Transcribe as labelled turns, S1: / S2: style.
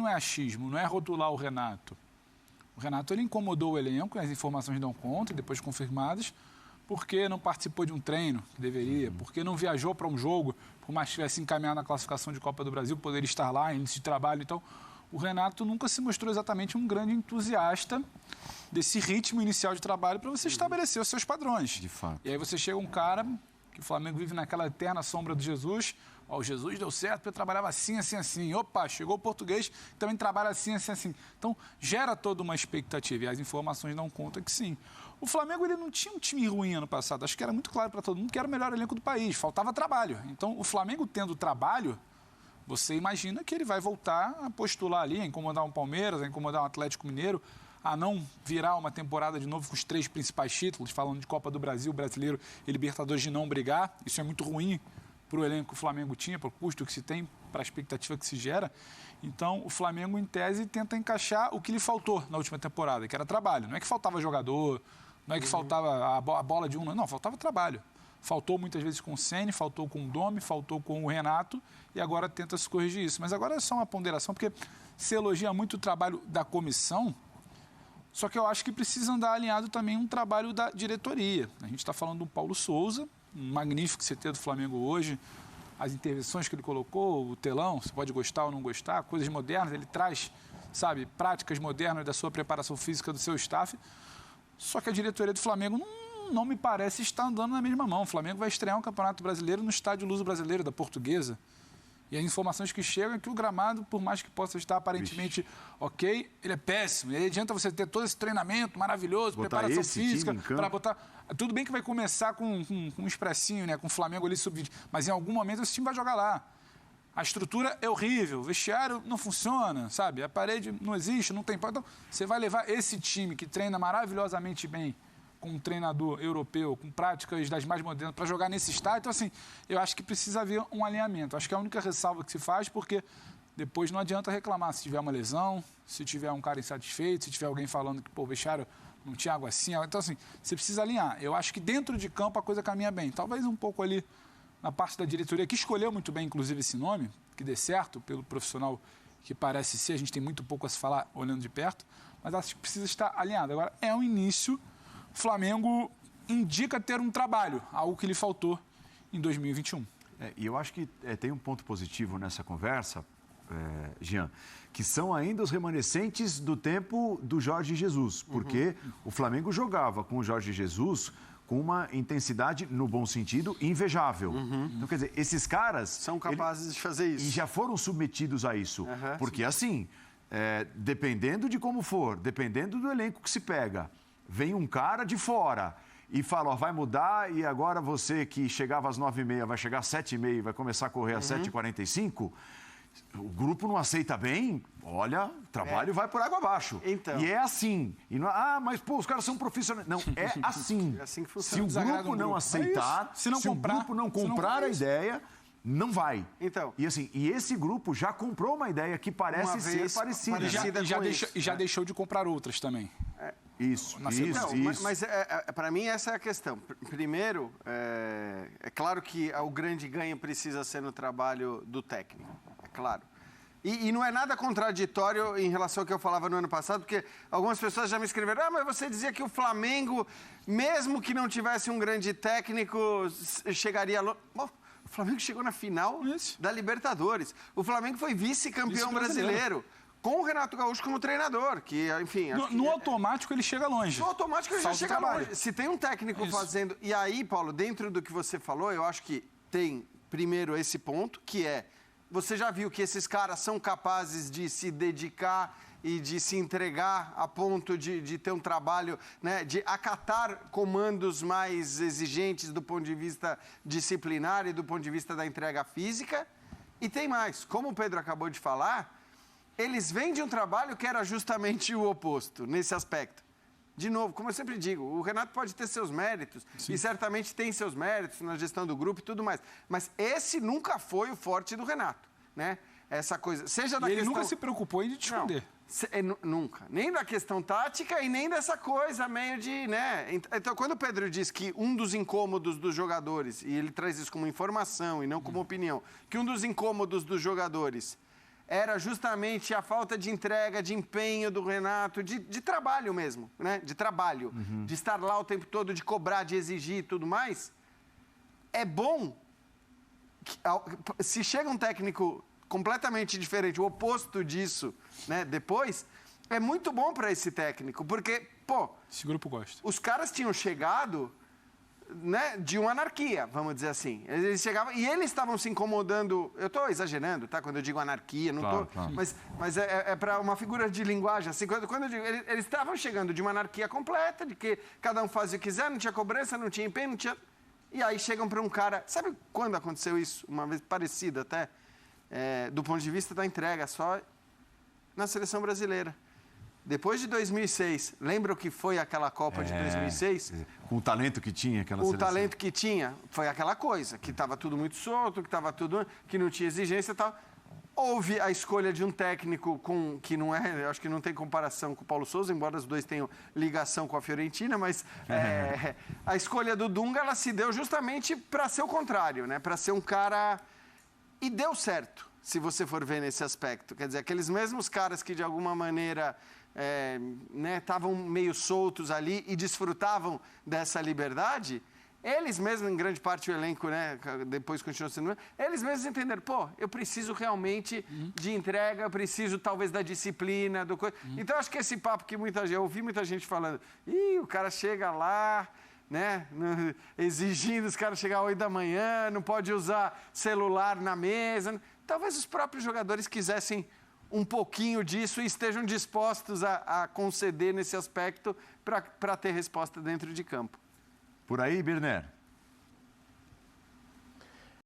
S1: não é achismo, não é rotular o Renato. O Renato ele incomodou o elenco, as informações dão conta, depois confirmadas, porque não participou de um treino que deveria, porque não viajou para um jogo, por mais que tivesse encaminhado na classificação de Copa do Brasil, poderia estar lá, início de trabalho. Então, o Renato nunca se mostrou exatamente um grande entusiasta desse ritmo inicial de trabalho para você estabelecer os seus padrões.
S2: De fato.
S1: E aí você chega um cara que o Flamengo vive naquela eterna sombra do Jesus. Ó, o Jesus deu certo porque eu trabalhava assim, assim, assim. Opa, chegou o português, também trabalha assim, assim, assim. Então, gera toda uma expectativa. E as informações dão conta que sim. O Flamengo ele não tinha um time ruim ano passado. Acho que era muito claro para todo mundo que era o melhor elenco do país. Faltava trabalho. Então, o Flamengo tendo trabalho, você imagina que ele vai voltar a postular ali, a incomodar um Palmeiras, a incomodar um Atlético Mineiro, a não virar uma temporada de novo com os 3 principais títulos, falando de Copa do Brasil, Brasileiro e Libertadores, de não brigar. Isso é muito ruim para o elenco que o Flamengo tinha, para o custo que se tem, para a expectativa que se gera. Então, o Flamengo, em tese, tenta encaixar o que lhe faltou na última temporada, que era trabalho. Não é que faltava jogador, não é que faltava a bola de um, não, faltava trabalho. Faltou muitas vezes com o Ceni, faltou com o Domi, faltou com o Renato e agora tenta se corrigir isso. Mas agora é só uma ponderação, porque se elogia muito o trabalho da comissão, só que eu acho que precisa andar alinhado também um trabalho da diretoria. A gente está falando do Paulo Souza, um magnífico CT do Flamengo hoje, as intervenções que ele colocou, o telão, você pode gostar ou não gostar, coisas modernas, ele traz, sabe, práticas modernas da sua preparação física, do seu staff. Só que a diretoria do Flamengo não me parece estar andando na mesma mão. O Flamengo vai estrear um Campeonato Brasileiro no Estádio Luso Brasileiro, da Portuguesa. E as informações que chegam é que o gramado, por mais que possa estar aparentemente ok, ele é péssimo. E aí adianta você ter todo esse treinamento maravilhoso,
S2: botar
S1: preparação física, para botar... Tudo bem que vai começar com um expressinho, né? Com o Flamengo ali sub-20, mas em algum momento esse time vai jogar lá. A estrutura é horrível, o vestiário não funciona, sabe? A parede não existe, não tem... Então, você vai levar esse time que treina maravilhosamente bem, com um treinador europeu, com práticas das mais modernas, para jogar nesse estádio. Então, assim, eu acho que precisa haver um alinhamento. Acho que é a única ressalva que se faz, porque depois não adianta reclamar se tiver uma lesão, se tiver um cara insatisfeito, se tiver alguém falando que, pô, o vestiário não tinha água assim. Então, assim, você precisa alinhar. Eu acho que dentro de campo a coisa caminha bem. Talvez um pouco ali na parte da diretoria, que escolheu muito bem, inclusive, esse nome, que dê certo pelo profissional que parece ser. A gente tem muito pouco a se falar olhando de perto, mas acho que precisa estar alinhado. Agora, é um início... O Flamengo indica ter um trabalho, algo que lhe faltou em 2021.
S2: E eu acho que tem um ponto positivo nessa conversa, Jean, que são ainda os remanescentes do tempo do Jorge Jesus, porque o Flamengo jogava com o Jorge Jesus com uma intensidade, no bom sentido, invejável. Então, quer dizer, esses caras...
S3: São capazes de fazer isso.
S2: E já foram submetidos a isso. Porque, assim, dependendo de como for, dependendo do elenco que se pega... Vem um cara de fora e fala, ó, vai mudar e agora você que chegava às 9h30 vai chegar às 7h30 e vai começar a correr às 7h45, o grupo não aceita bem, olha, o trabalho vai por água abaixo.
S3: Então.
S2: E é assim. E não, mas pô, os caras são profissionais. Não, é assim.
S3: É assim que funciona.
S2: Se o grupo não aceitar,
S1: se o grupo não
S2: comprar a ideia... Não vai.
S3: Então.
S2: E assim, e esse grupo já comprou uma ideia que parece ser parecida.
S1: E já deixou de comprar outras também.
S2: Isso.
S3: Mas para mim essa é a questão. Primeiro, é claro que o grande ganho precisa ser no trabalho do técnico. É claro. E não é nada contraditório em relação ao que eu falava no ano passado, porque algumas pessoas já me escreveram, mas você dizia que o Flamengo, mesmo que não tivesse um grande técnico, chegaria... O Flamengo chegou na final da Libertadores. O Flamengo foi vice-campeão brasileiro com o Renato Gaúcho como treinador, que, enfim...
S1: No automático ele chega longe.
S3: No automático ele já chega longe. Se tem um técnico fazendo... E aí, Paulo, dentro do que você falou, eu acho que tem, primeiro, esse ponto, que é... Você já viu que esses caras são capazes de se dedicar e de se entregar a ponto de ter um trabalho, né, de acatar comandos mais exigentes do ponto de vista disciplinar e do ponto de vista da entrega física. E tem mais, como o Pedro acabou de falar, eles vêm de um trabalho que era justamente o oposto nesse aspecto. De novo, como eu sempre digo, o Renato pode ter seus méritos, e certamente tem seus méritos na gestão do grupo e tudo mais, mas esse nunca foi o forte do Renato, né? Essa coisa, seja da
S1: questão...
S3: Ele
S1: nunca se preocupou em te esconder.
S3: Nunca. Nem da questão tática e nem dessa coisa meio de, né? Então, quando o Pedro diz que um dos incômodos dos jogadores, e ele traz isso como informação e não como opinião, que um dos incômodos dos jogadores era justamente a falta de entrega, de empenho do Renato, de trabalho mesmo, né? De trabalho, de estar lá o tempo todo, de cobrar, de exigir e tudo mais. É bom que, se chega um técnico completamente diferente, o oposto disso, né? Depois, é muito bom para esse técnico, porque, pô...
S1: Esse grupo gosta.
S3: Os caras tinham chegado... Né, de uma anarquia, vamos dizer assim. Eles chegavam e eles estavam se incomodando. Eu estou exagerando, tá? Quando eu digo anarquia, não estou.
S2: Claro.
S3: Mas é para uma figura de linguagem. Assim, quando eu digo, eles estavam chegando de uma anarquia completa, de que cada um fazia o que quiser, não tinha cobrança, não tinha empenho, não tinha. E aí chegam para um cara. Sabe quando aconteceu isso? Uma vez parecida até, do ponto de vista da entrega, só na seleção brasileira. Depois de 2006, lembra o que foi aquela Copa de 2006?
S2: Com o talento que tinha aquela seleção.
S3: Com o talento que tinha, foi aquela coisa, que estava tudo muito solto, que não tinha exigência e tal. Houve a escolha de um técnico que não eu acho que não tem comparação com o Paulo Sousa, embora os dois tenham ligação com a Fiorentina, mas a escolha do Dunga, ela se deu justamente para ser o contrário, né? Para ser um cara... E deu certo, se você for ver nesse aspecto. Quer dizer, aqueles mesmos caras que de alguma maneira... estavam meio soltos ali e desfrutavam dessa liberdade, eles mesmos, em grande parte o elenco, né, depois continuou sendo... Eles mesmos entenderam, pô, eu preciso realmente de entrega, eu preciso talvez da disciplina, do coisa. Então, acho que esse papo que eu ouvi muita gente falando, o cara chega lá, né, exigindo os caras chegar às 8 da manhã, não pode usar celular na mesa. Talvez os próprios jogadores quisessem um pouquinho disso e estejam dispostos a conceder nesse aspecto para ter resposta dentro de campo.
S2: Por aí, Birner?